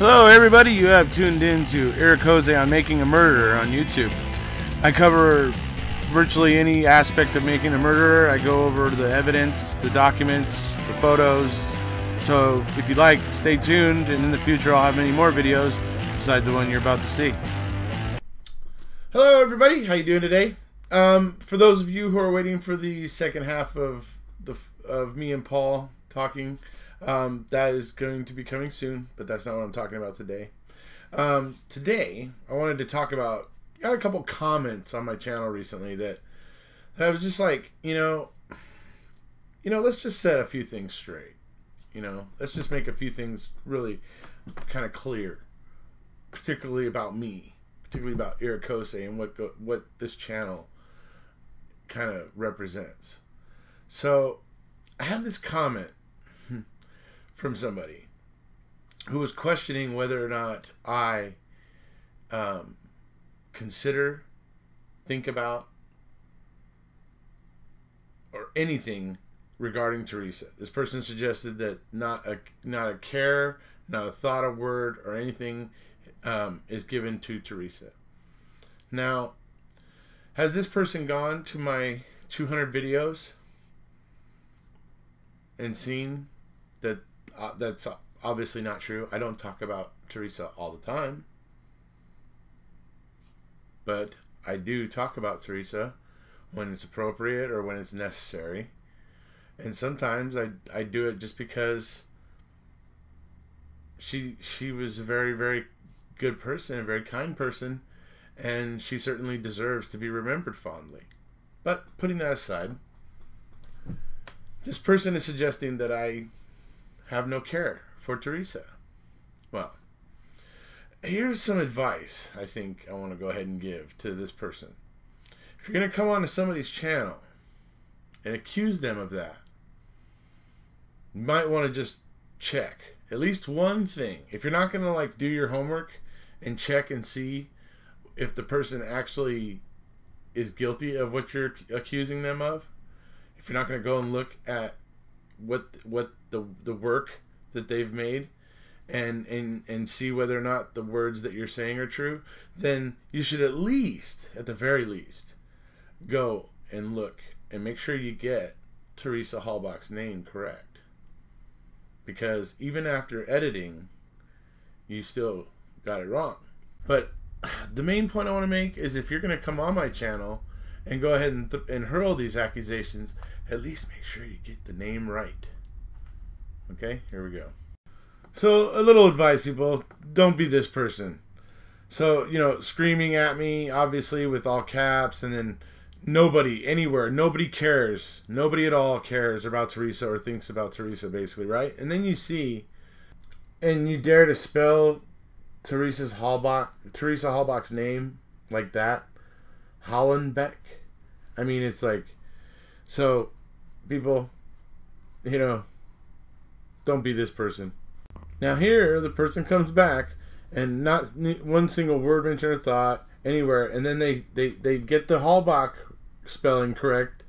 Hello everybody, you have tuned in to Eric Jose on Making a Murderer on YouTube. I cover virtually any aspect of making a murderer. I go over the evidence, the documents, the photos. So if you like, stay tuned, and in the future I'll have many more videos besides the one you're about to see. Hello everybody, how you doing today? For those of you who are waiting for the second half of me and Paul talking, that is going to be coming soon, but that's not what I'm talking about today. Today, I wanted to talk about, I got a couple comments on my channel recently that I was just like, let's just set a few things straight. Let's just make a few things really kind of clear, particularly about me, particularly about Eric Jose and what this channel kind of represents. So, I had this comment from somebody who was questioning whether or not I consider, think about, or anything regarding Teresa. This person suggested that not a care, not a thought, a word, or anything is given to Teresa. Now, has this person gone to my 200 videos and seen that that's obviously not true? I don't talk about Teresa all the time, but I do talk about Teresa when it's appropriate or when it's necessary, and sometimes I do it just because she was a very, very good person, a very kind person, and she certainly deserves to be remembered fondly. But putting that aside, this person is suggesting that I have no care for Teresa. Well, here's some advice I think I want to go ahead and give to this person. If you're going to come onto somebody's channel and accuse them of that, you might want to just check at least one thing. If you're not going to do your homework and check and see if the person actually is guilty of what you're accusing them of, if you're not going to go and look at what the work that they've made and see whether or not the words that you're saying are true, then you should at the very least, go and look and make sure you get Teresa Halbach's name correct. Because even after editing, you still got it wrong. But the main point I want to make is, if you're going to come on my channel and go ahead and hurl these accusations, at least make sure you get the name right. Okay, here we go. So, a little advice, people. Don't be this person. So, screaming at me, obviously, with all caps, and then nobody, anywhere, nobody cares. Nobody at all cares about Teresa or thinks about Teresa, basically, right? And then you see, and you dare to spell Teresa Halbach's name like that. Hollenbeck. I mean, it's like, so, people, don't be this person. Now here, the person comes back and not one single word, mention, or thought anywhere, and then they get the Halbach spelling correct,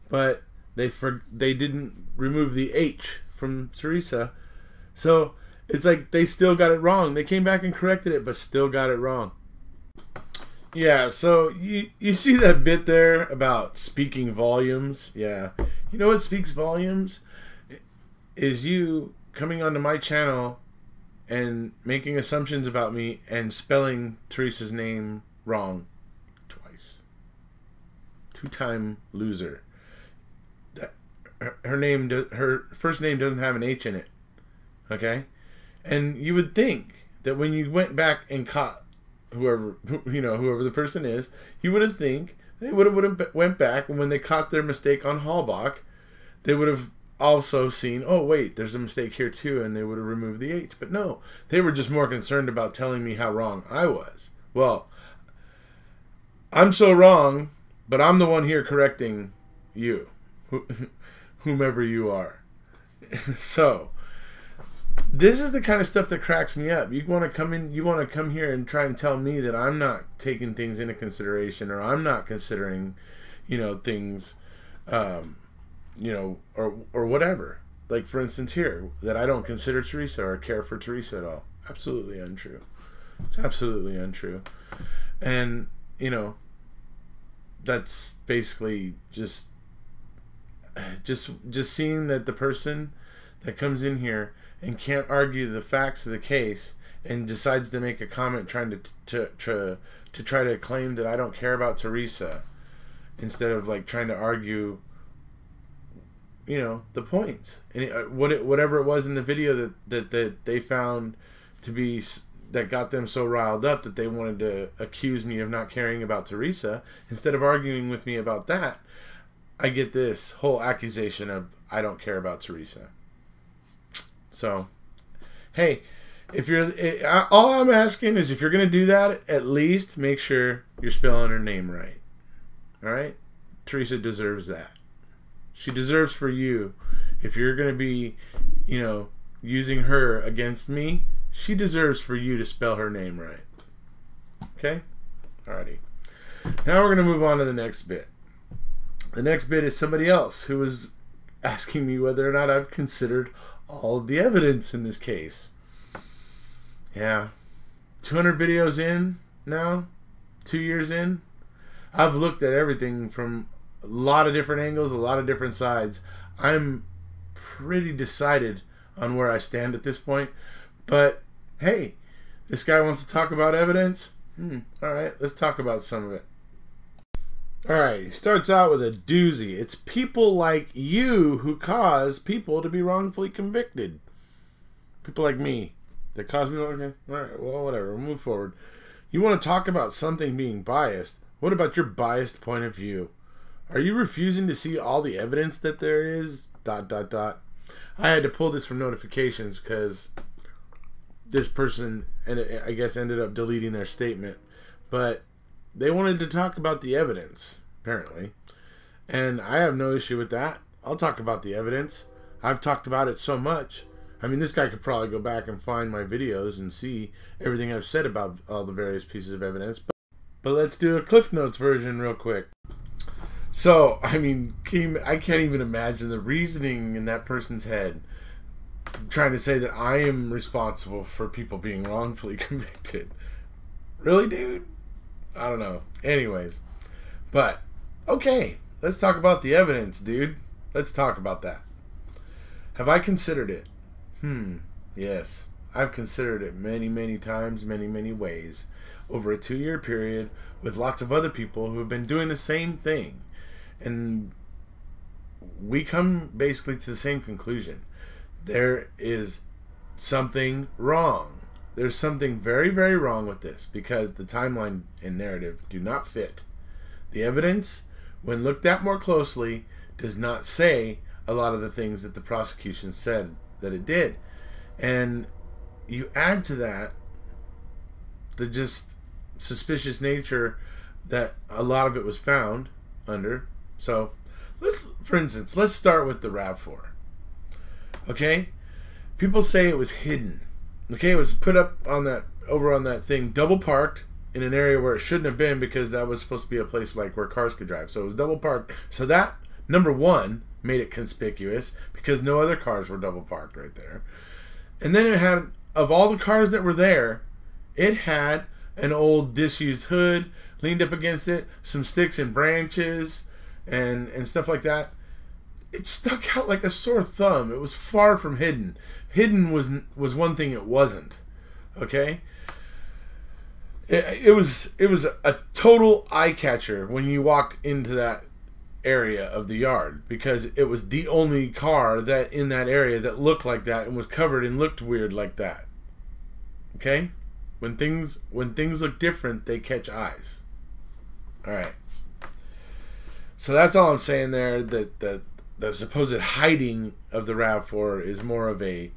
but they didn't remove the H from Teresa, so it's like they still got it wrong. They came back and corrected it, but still got it wrong. Yeah, so you see that bit there about speaking volumes? Yeah. You know what speaks volumes? Is you coming onto my channel and making assumptions about me and spelling Teresa's name wrong twice. Two-time loser. Her first name doesn't have an H in it. Okay? And you would think that when you went back and caught whoever the person is, you would have think they would have went back, and when they caught their mistake on Halbach, they would have also seen, oh wait, there's a mistake here too, and they would have removed the H. But no, they were just more concerned about telling me how wrong I was. Well, I'm so wrong, but I'm the one here correcting you, whomever you are. So this is the kind of stuff that cracks me up. You want to come here and try and tell me that I'm not taking things into consideration, or I'm not considering, things, or whatever. Like, for instance, here, that I don't consider Teresa or care for Teresa at all. Absolutely untrue. It's absolutely untrue. And, you know, that's basically just seeing that the person that comes in here and can't argue the facts of the case and decides to make a comment trying to try to claim that I don't care about Teresa, instead of like trying to argue, you know, the points and whatever it was in the video that they found to be, that got them so riled up that they wanted to accuse me of not caring about Teresa. Instead of arguing with me about that, I get this whole accusation of I don't care about Teresa. So, hey, if you're, all I'm asking is if you're going to do that, at least make sure you're spelling her name right. All right? Teresa deserves that. She deserves for you, if you're going to be, you know, using her against me, she deserves for you to spell her name right. Okay? Alrighty. Now we're going to move on to the next bit. The next bit is somebody else who was asking me whether or not I've considered all of the evidence in this case. Yeah. 200 videos in now, 2 years in. I've looked at everything from a lot of different angles, a lot of different sides. I'm pretty decided on where I stand at this point. But, hey, this guy wants to talk about evidence? Alright, let's talk about some of it. Alright, he starts out with a doozy. It's people like you who cause people to be wrongfully convicted. People like me that cause me. Okay, alright, well, whatever. We'll move forward. You want to talk about something being biased? What about your biased point of view? Are you refusing to see all the evidence that there is? ... I had to pull this from notifications because this person, and I guess, ended up deleting their statement. But they wanted to talk about the evidence, apparently. And I have no issue with that. I'll talk about the evidence. I've talked about it so much. I mean, this guy could probably go back and find my videos and see everything I've said about all the various pieces of evidence. But let's do a Cliff Notes version real quick. So, I mean, I can't even imagine the reasoning in that person's head trying to say that I am responsible for people being wrongfully convicted. Really, dude? I don't know. Anyways. But, okay. Let's talk about the evidence, dude. Let's talk about that. Have I considered it? Yes. I've considered it many, many times, many, many ways. Over a 2-year period with lots of other people who have been doing the same thing. And we come basically to the same conclusion. There is something wrong. There's something very, very wrong with this because the timeline and narrative do not fit. The evidence, when looked at more closely, does not say a lot of the things that the prosecution said that it did. And you add to that the just suspicious nature that a lot of it was found under. So, for instance, let's start with the RAV4. Okay? People say it was hidden. Okay, it was put up on that, over on that thing, double parked in an area where it shouldn't have been because that was supposed to be a place like where cars could drive. So it was double parked. So that, number one, made it conspicuous because no other cars were double parked right there. And then it had, of all the cars that were there, it had an old disused hood leaned up against it, some sticks and branches and stuff like that. It stuck out like a sore thumb. It was far from hidden. Hidden was one thing it wasn't. Okay? It was a total eye catcher when you walked into that area of the yard because it was the only car that in that area that looked like that and was covered and looked weird like that. Okay? When things look different, they catch eyes. All right. So that's all I'm saying there. That the supposed hiding of the RAV4 is more of a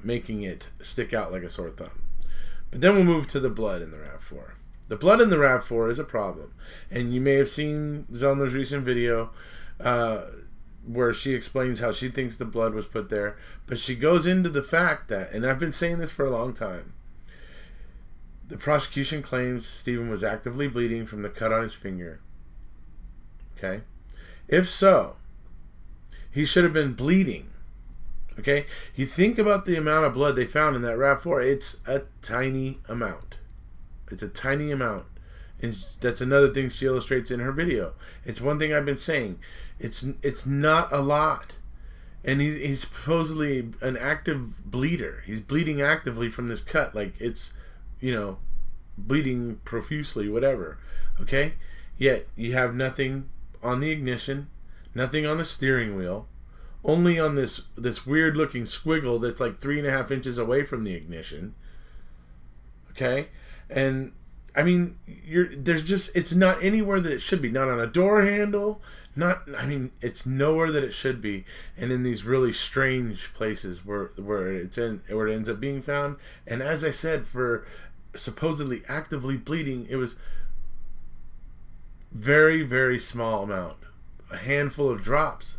making it stick out like a sore thumb. But then we'll move to the blood in the RAV4. The blood in the RAV4 is a problem, and you may have seen Zellner's recent video where she explains how she thinks the blood was put there. But she goes into the fact that, and I've been saying this for a long time, the prosecution claims Stephen was actively bleeding from the cut on his finger. Okay? If so, he should have been bleeding Okay? You think about the amount of blood they found in that RAV4, it's a tiny amount. It's a tiny amount. And that's another thing she illustrates in her video. It's one thing I've been saying. It's not a lot. And he's supposedly an active bleeder. He's bleeding actively from this cut. Like it's, bleeding profusely, whatever. Okay? Yet you have nothing on the ignition, nothing on the steering wheel, only on this weird looking squiggle that's like 3.5 inches away from the ignition. Okay? And I mean, it's not anywhere that it should be. Not on a door handle. It's nowhere that it should be. And in these really strange places where it ends up being found. And as I said, for supposedly actively bleeding, it was very, very small amount. A handful of drops.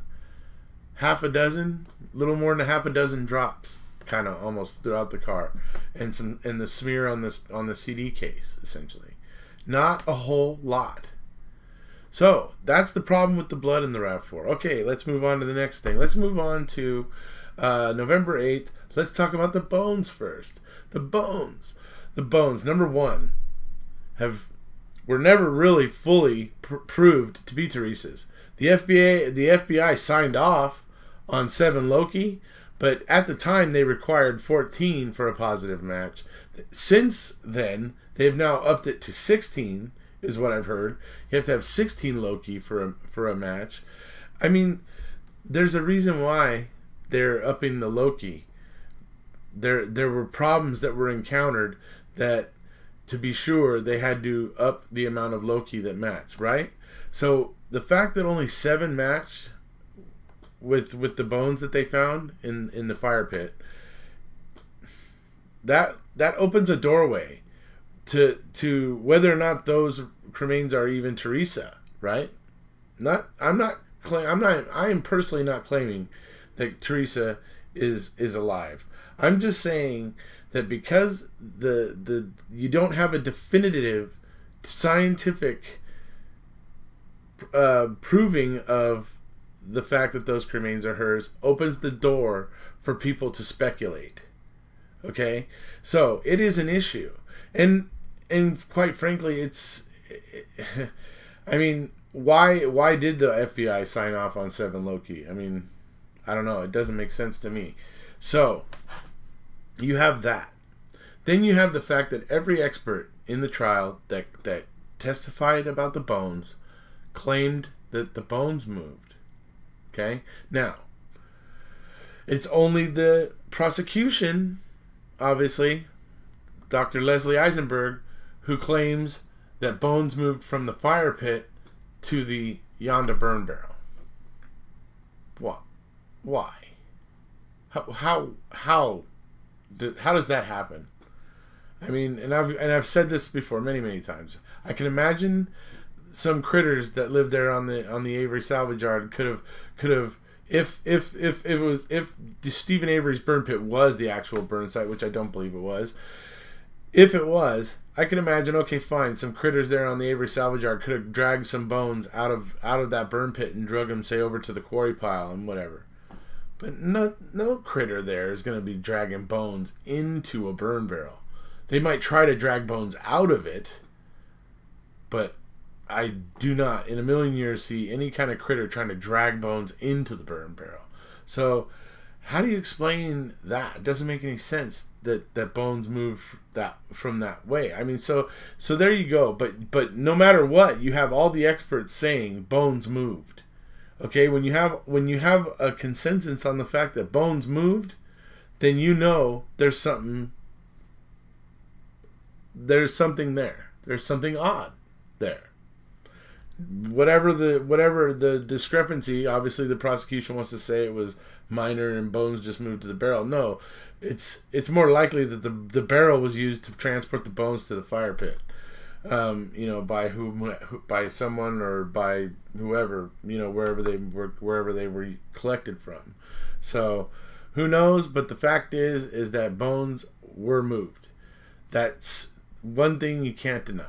Half a dozen, little more than half a dozen drops, kind of almost throughout the car, and the smear on the CD case, essentially. Not a whole lot. So that's the problem with the blood in the RAV4. Okay, let's move on to the next thing. Let's move on to November 8th. Let's talk about the bones first. The bones. Number one, were never really fully proved to be Teresa's. The FBI signed off on 7 Loki, but at the time they required 14 for a positive match. Since then, they've now upped it to 16, is what I've heard. You have to have 16 Loki for a match. I mean, there's a reason why they're upping the Loki. There were problems that were encountered that, to be sure, they had to up the amount of Loki that matched, right? So the fact that only 7 matched with the bones that they found in the fire pit, that opens a doorway to whether or not those cremains are even Teresa, right? I am personally not claiming that Teresa is alive. I'm just saying that because you don't have a definitive scientific proving of the fact that those cremains are hers, opens the door for people to speculate. Okay? So it is an issue. And quite frankly, I mean, why did the FBI sign off on 7 Loki? I mean, I don't know. It doesn't make sense to me. So you have that. Then you have the fact that every expert in the trial that testified about the bones claimed that the bones moved. Okay? Now, it's only the prosecution, obviously, Dr. Leslie Eisenberg, who claims that bones moved from the fire pit to the Yonda burn barrel. What? Why? How does that happen? I mean, and I've said this before many times. I can imagine some critters that lived there on the Avery salvage yard could have if Stephen Avery's burn pit was the actual burn site, which I don't believe it was. If it was, I can imagine, okay, fine, some critters there on the Avery salvage yard could have dragged some bones out of that burn pit and drug them, say, over to the quarry pile and whatever. But no critter there is going to be dragging bones into a burn barrel. They might try to drag bones out of it, but I do not in a million years see any kind of critter trying to drag bones into the burn barrel. So how do you explain that? It doesn't make any sense that bones move from that way. I mean, so there you go. But no matter what, you have all the experts saying bones moved. Okay, when you have a consensus on the fact that bones moved, then you know there's something there. There's something odd there. Whatever the discrepancy, obviously the prosecution wants to say it was minor and bones just moved to the barrel. No, it's more likely that the barrel was used to transport the bones to the fire pit. By someone or by whoever, wherever they were collected from. So who knows? But the fact is that bones were moved. That's one thing you can't deny.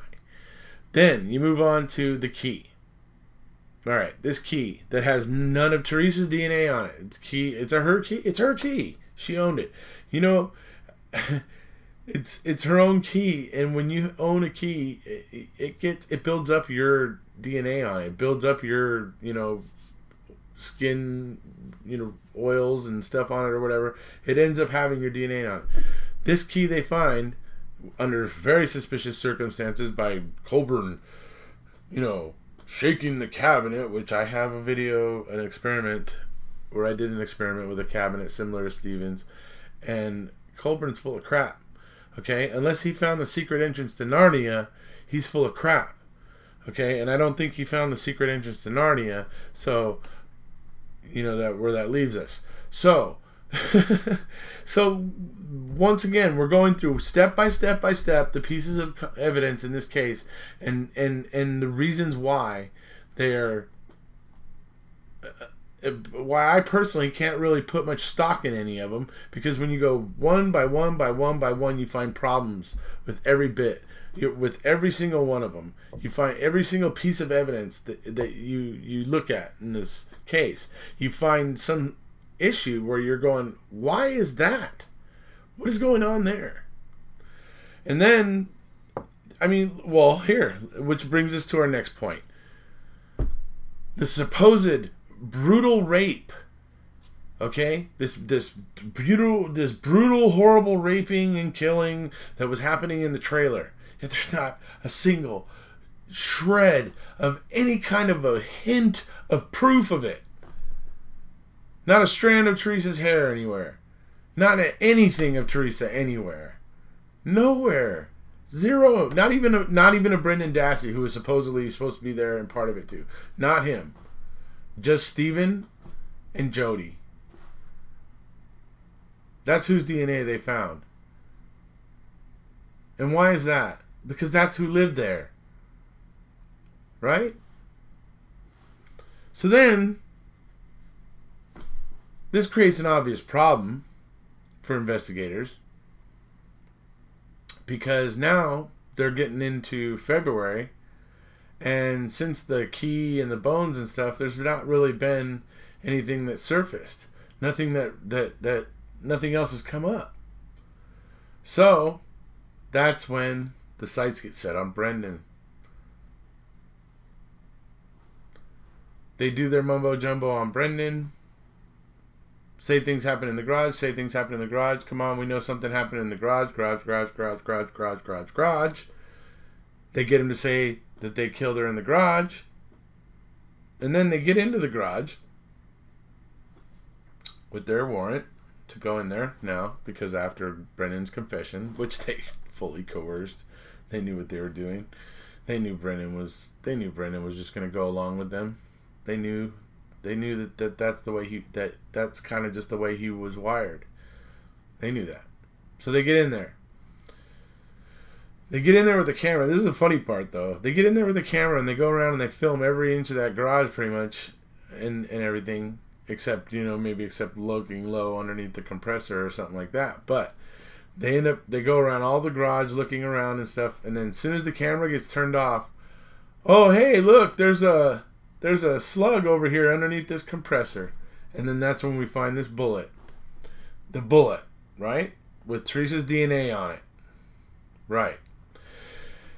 Then you move on to the key. All right, this key that has none of Teresa's DNA on it. It's her key. It's her key. She owned it. You know, it's her own key, and when you own a key, it builds up your DNA on it. It builds up your skin, oils and stuff on it or whatever. It ends up having your DNA on it. This key they find under very suspicious circumstances by Colburn, shaking the cabinet, which I have a video, an experiment where I did an experiment with a cabinet similar to Stephen's, and Colburn's full of crap. Okay, unless he found the secret entrance to Narnia, he's full of crap. Okay, and I don't think he found the secret entrance to Narnia, so that where that leaves us. So so once again, we're going through step by step the pieces of evidence in this case, and the reasons why they're why I personally can't really put much stock in any of them, because when you go one by one, you find problems with every bit. With every single one of them, you find every single piece of evidence that you look at in this case, you find some issue where you're going, why is that? What is going on there? And then, here, which brings us to our next point. The supposed brutal rape. Okay? This brutal, horrible raping and killing that was happening in the trailer. Yet there's not a single shred of any kind of a hint of proof of it. Not a strand of Teresa's hair anywhere. Not anything of Teresa anywhere. Nowhere. Zero. Not even a Brendan Dassey, who was supposedly supposed to be there and part of it too. Not him. Just Stephen and Jody. That's whose DNA they found. And why is that? Because that's who lived there. Right? So then, this creates an obvious problem for investigators, because now they're getting into February, and since the key and the bones and stuff, there's not really been anything that surfaced. Nothing that nothing else has come up. So that's when the sights get set on Brendan. They do their mumbo jumbo on Brendan. Say things happen in the garage. Say things happen in the garage. Come on, we know something happened in the garage. Garage. They get him to say that they killed her in the garage. And then they get into the garage with their warrant to go in there now, because after Brendan's confession, which they fully coerced, they knew what they were doing. They knew Brendan was just going to go along with them. They knew that's the way that's kind of just the way he was wired. They knew that. So they get in there. They get in there with the camera. This is the funny part, though. They get in there with the camera and they go around and they film every inch of that garage pretty much, and everything, except except looking low underneath the compressor or something like that. But they go around all the garage looking around and stuff, and then as soon as the camera gets turned off, oh hey, look, there's a slug over here underneath this compressor. And then that's when we find this bullet. The bullet, right? With Teresa's DNA on it. Right.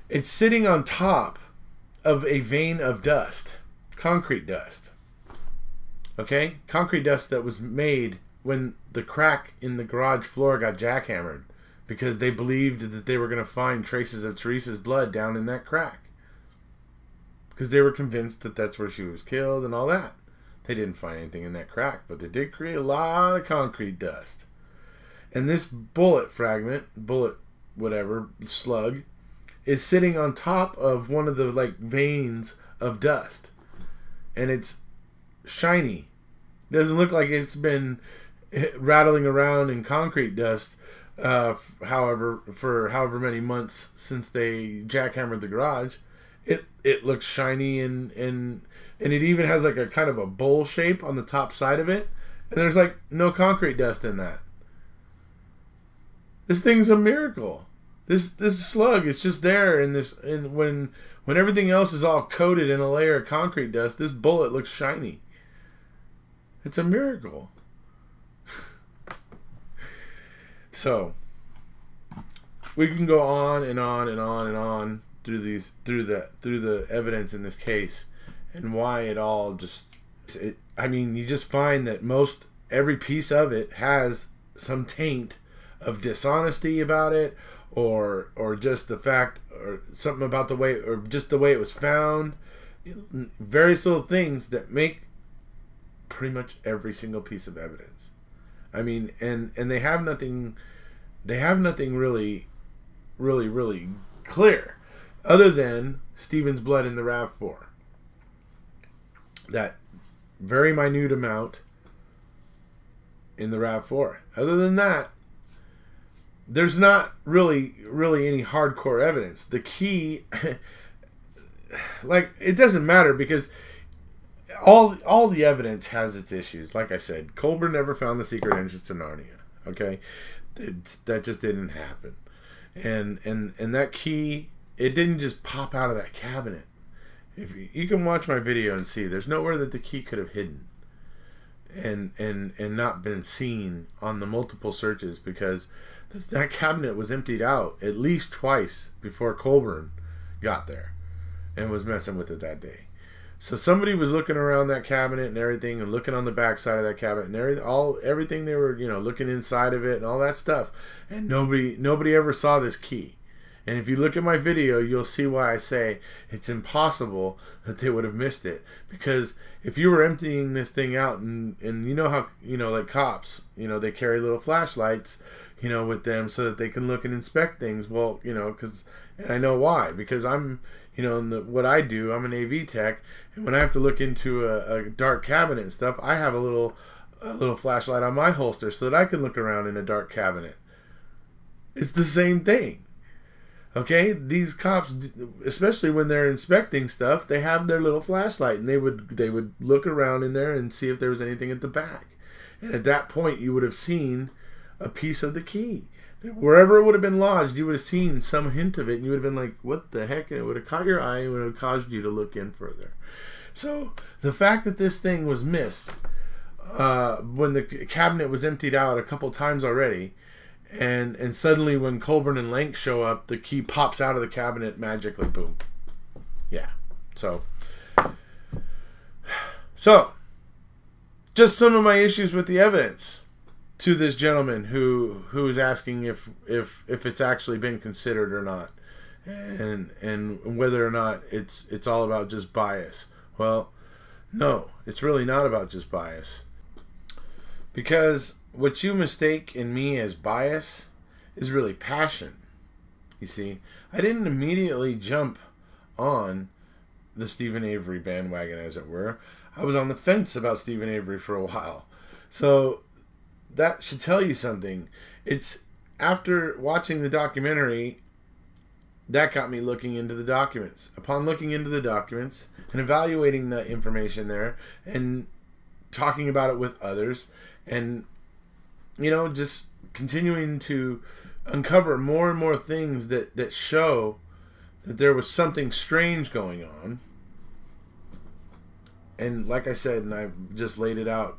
It's sitting on top of a vein of dust. Concrete dust. Okay? Concrete dust that was made when the crack in the garage floor got jackhammered, because they believed that they were going to find traces of Teresa's blood down in that crack. Because they were convinced that that's where she was killed and all that. They didn't find anything in that crack, but they did create a lot of concrete dust. And this bullet fragment, slug, is sitting on top of one of the veins of dust. And it's shiny. It doesn't look like it's been rattling around in concrete dust for however many months since they jackhammered the garage. It looks shiny and it even has a kind of a bowl shape on the top side of it, and there's no concrete dust in that. This thing's a miracle. This slug is just there in this, and when everything else is all coated in a layer of concrete dust, this bullet looks shiny. It's a miracle. So we can go on and on and on and on through the evidence in this case, and why it all just, I mean, you just find that every piece of it has some taint of dishonesty about it, or just the fact, or something about the way, or just the way it was found. Various little things that make pretty much every single piece of evidence. I mean, and they have nothing really clear other than Stephen's blood in the RAV4. That very minute amount in the RAV4. Other than that, there's not really any hardcore evidence. The key, like, it doesn't matter, because all the evidence has its issues. Like I said, Colburn never found the secret entrance to Narnia. Okay, that just didn't happen. And that key, it didn't just pop out of that cabinet. If you can watch my video and see, there's nowhere that the key could have hidden and not been seen on the multiple searches, because that cabinet was emptied out at least twice before Colburn got there and was messing with it that day. So somebody was looking around that cabinet and everything, and looking on the back side of that cabinet and everything they were, looking inside of it and all that stuff, and nobody ever saw this key. And if you look at my video, you'll see why I say it's impossible that they would have missed it. Because if you were emptying this thing out, and you know how, like cops, they carry little flashlights, with them so that they can look and inspect things. Well, because, and I know why, because I'm, what I do, I'm an AV tech, and when I have to look into a dark cabinet and stuff, I have a little flashlight on my holster so that I can look around in a dark cabinet. It's the same thing. Okay, these cops, especially when they're inspecting stuff, they have their little flashlight, and they would look around in there and see if there was anything at the back. And at that point, you would have seen a piece of the key. Wherever it would have been lodged, you would have seen some hint of it, and you would have been like, what the heck? And it would have caught your eye, and it would have caused you to look in further. So the fact that this thing was missed when the cabinet was emptied out a couple times already, and suddenly when Colburn and Lank show up, the key pops out of the cabinet magically, boom. Yeah. So just some of my issues with the evidence to this gentleman who is asking if it's actually been considered or not, and whether or not it's all about just bias. Well, no, it's really not about just bias, because what you mistake in me as bias is really passion. You see, I didn't immediately jump on the Steven Avery bandwagon, as it were. I was on the fence about Steven Avery for a while. So that should tell you something. It's after watching the documentary that got me looking into the documents. Upon looking into the documents and evaluating the information there and talking about it with others, and just continuing to uncover more and more things that show that there was something strange going on. And like I said, and I just laid it out,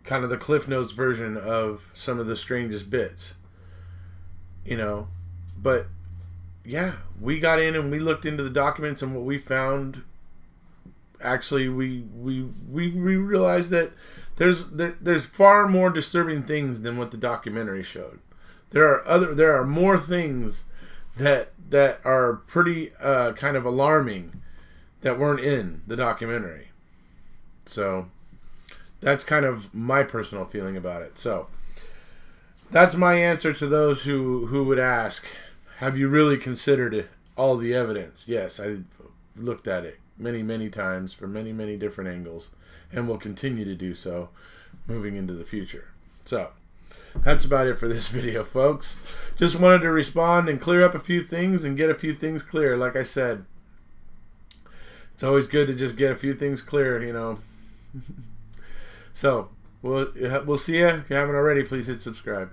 kind of the Cliff Notes version of some of the strangest bits. But yeah, we got in and we looked into the documents, and what we found, actually, we realized that there's far more disturbing things than what the documentary showed. There are more things that are pretty kind of alarming that weren't in the documentary. So that's kind of my personal feeling about it. So that's my answer to those who would ask, have you really considered all the evidence? Yes, I looked at it many times from many different angles, and will continue to do so moving into the future. So that's about it for this video, folks. Just wanted to respond and clear up a few things and get a few things clear. Like I said, it's always good to just get a few things clear, So we'll see you. If you haven't already, please hit subscribe.